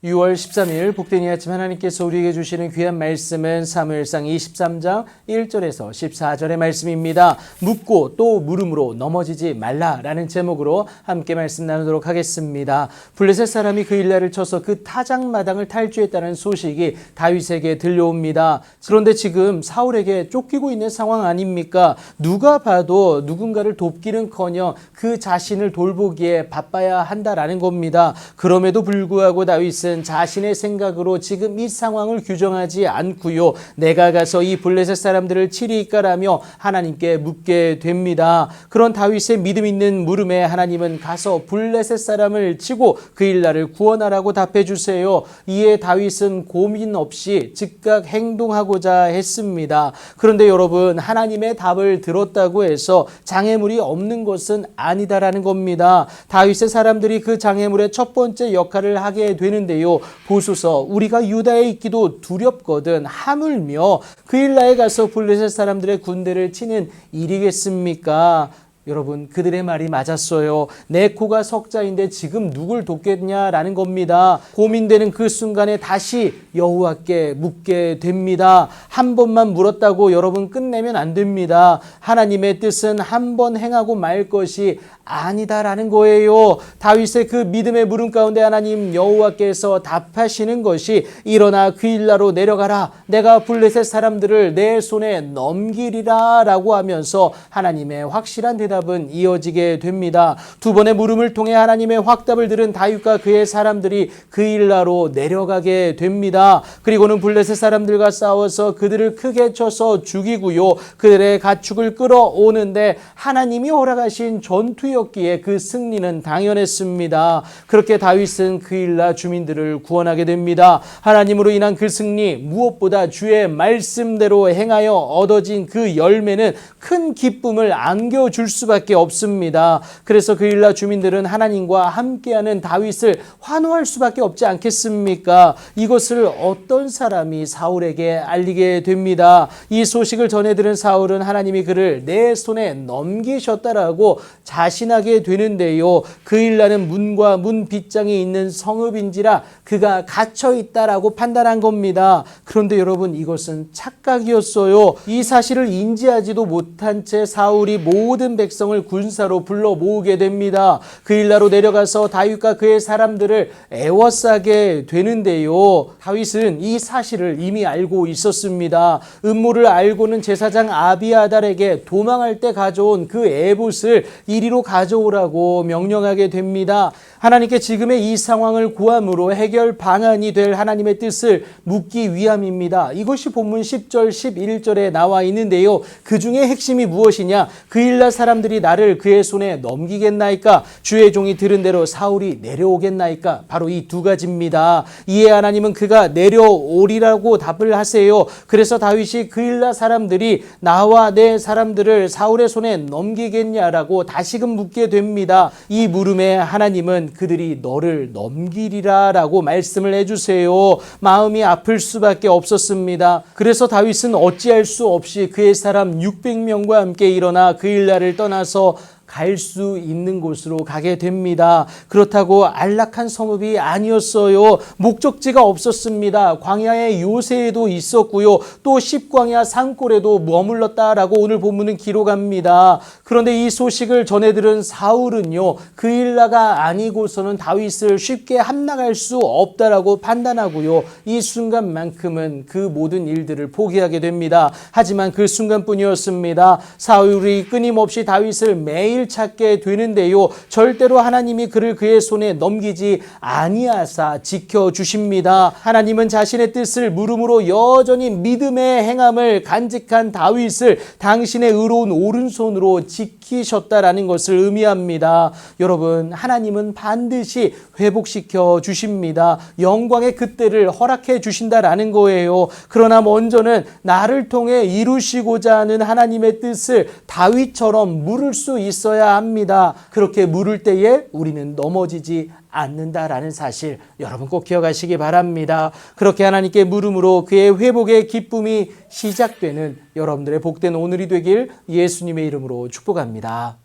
6월 13일 복된 이 아침 하나님께서 우리에게 주시는 귀한 말씀은 사무엘상 23장 1절에서 14절의 말씀입니다. 묻고 또 물음으로 넘어지지 말라라는 제목으로 함께 말씀 나누도록 하겠습니다. 블레셋 사람이 그 일날을 쳐서 그 타작마당을 탈취했다는 소식이 다윗에게 들려옵니다. 그런데 지금 사울에게 쫓기고 있는 상황 아닙니까? 누가 봐도 누군가를 돕기는커녕 그 자신을 돌보기에 바빠야 한다라는 겁니다. 그럼에도 불구하고 다윗은 자신의 생각으로 지금 이 상황을 규정하지 않고요. 내가 가서 이 블레셋 사람들을 치리까라며 하나님께 묻게 됩니다. 그런 다윗의 믿음 있는 물음에 하나님은 가서 블레셋 사람을 치고 그 일날을 구원하라고 답해 주세요. 이에 다윗은 고민 없이 즉각 행동하고자 했습니다. 그런데 여러분, 하나님의 답을 들었다고 해서 장애물이 없는 것은 아니다라는 겁니다. 다윗의 사람들이 그 장애물의 첫 번째 역할을 하게 되는데요. 보소서, 우리가 유다에 있기도 두렵거든 하물며 그 일나에 가서 블레셋 사람들의 군대를 치는 일이겠습니까? 여러분, 그들의 말이 맞았어요. 내 코가 석자인데 지금 누굴 돕겠냐라는 겁니다. 고민되는 그 순간에 다시 여호와께 묻게 됩니다. 한 번만 물었다고 여러분 끝내면 안 됩니다. 하나님의 뜻은 한 번 행하고 말 것이 아니다라는 거예요. 다윗의 그 믿음의 물음 가운데 하나님 여호와께서 답하시는 것이 일어나 그 일나로 내려가라. 내가 블레셋 사람들을 내 손에 넘기리라 라고 하면서 하나님의 확실한 대답은 이어지게 됩니다. 두 번의 물음을 통해 하나님의 확답을 들은 다윗과 그의 사람들이 그 일나로 내려가게 됩니다. 그리고는 블레셋 사람들과 싸워서 그들을 크게 쳐서 죽이고요. 그들의 가축을 끌어오는데 하나님이 허락하신 전투였기에 그 승리는 당연했습니다. 그렇게 다윗은 그 일나 주민들을 구원하게 됩니다. 하나님으로 인한 그 승리, 무엇보다 주의 말씀대로 행하여 얻어진 그 열매는 큰 기쁨을 안겨줄 수밖에 없습니다. 그래서 그 일나 주민들은 하나님과 함께하는 다윗을 환호할 수밖에 없지 않겠습니까? 이것을 어떤 사람이 사울에게 알리게 됩니다. 이 소식을 전해 들은 사울은 하나님이 그를 내 손에 넘기셨다라고 자신하게 되는데요. 그 일나는 문과 문 빗장이 있는 성읍인지라 그가 갇혀 있다라고 판단한 겁니다. 그런데 여러분, 이것은 착각이었어요. 이 사실을 인지하지도 못한 채 사울이 모든 백성을 군사로 불러 모으게 됩니다. 그 일나로 내려가서 다윗과 그의 사람들을 애워싸게 되는데요. 다윗은 이 사실을 이미 알고 있었습니다. 음모를 알고는 제사장 아비아달에게 도망할 때 가져온 그 에봇을 이리로 가져오라고 명령하게 됩니다. 하나님께 지금의 이 상황을 구함으로 해결 방안이 될 하나님의 뜻을 묻기 위함입니다. 이것이 본문 10절 11절에 나와 있는데요. 그 중에 핵심이 무엇이냐? 그 일나 사람들이 나를 그의 손에 넘기겠나이까? 주의 종이 들은 대로 사울이 내려오겠나이까? 바로 이 두 가지입니다. 이에 하나님은 그가 내려오리라고 답을 하세요. 그래서 다윗이 그 일나 사람들이 나와 내 사람들을 사울의 손에 넘기겠냐라고 다시금 묻게 됩니다. 이 물음에 하나님은 그들이 너를 넘기리라 라고 말씀을 해주세요. 마음이 아플 수밖에 없었습니다. 그래서 다윗은 어찌할 수 없이 그의 사람 600명과 함께 일어나 그 일날을 떠나서 갈 수 있는 곳으로 가게 됩니다. 그렇다고 안락한 성읍이 아니었어요. 목적지가 없었습니다. 광야의 요새에도 있었고요. 또 십광야 산골에도 머물렀다라고 오늘 본문은 기록합니다. 그런데 이 소식을 전해 들은 사울은요, 그 일나가 아니고서는 다윗을 쉽게 함락할 수 없다라고 판단하고요. 이 순간만큼은 그 모든 일들을 포기하게 됩니다. 하지만 그 순간뿐이었습니다. 사울이 끊임없이 다윗을 매일 찾게 되는데요. 절대로 하나님이 그를 그의 손에 넘기지 아니하사 지켜주십니다. 하나님은 자신의 뜻을 물음으로 여전히 믿음의 행함을 간직한 다윗을 당신의 의로운 오른손으로 지키셨다라는 것을 의미합니다. 여러분, 하나님은 반드시 회복시켜 주십니다. 영광의 그때를 허락해 주신다라는 거예요. 그러나 먼저는 나를 통해 이루시고자 하는 하나님의 뜻을 다윗처럼 물을 수 있어야 합니다. 그렇게 물을 때에 우리는 넘어지지 않는다라는 사실 여러분 꼭 기억하시기 바랍니다. 그렇게 하나님께 물음으로 그의 회복의 기쁨이 시작되는 여러분들의 복된 오늘이 되길 예수님의 이름으로 축복합니다.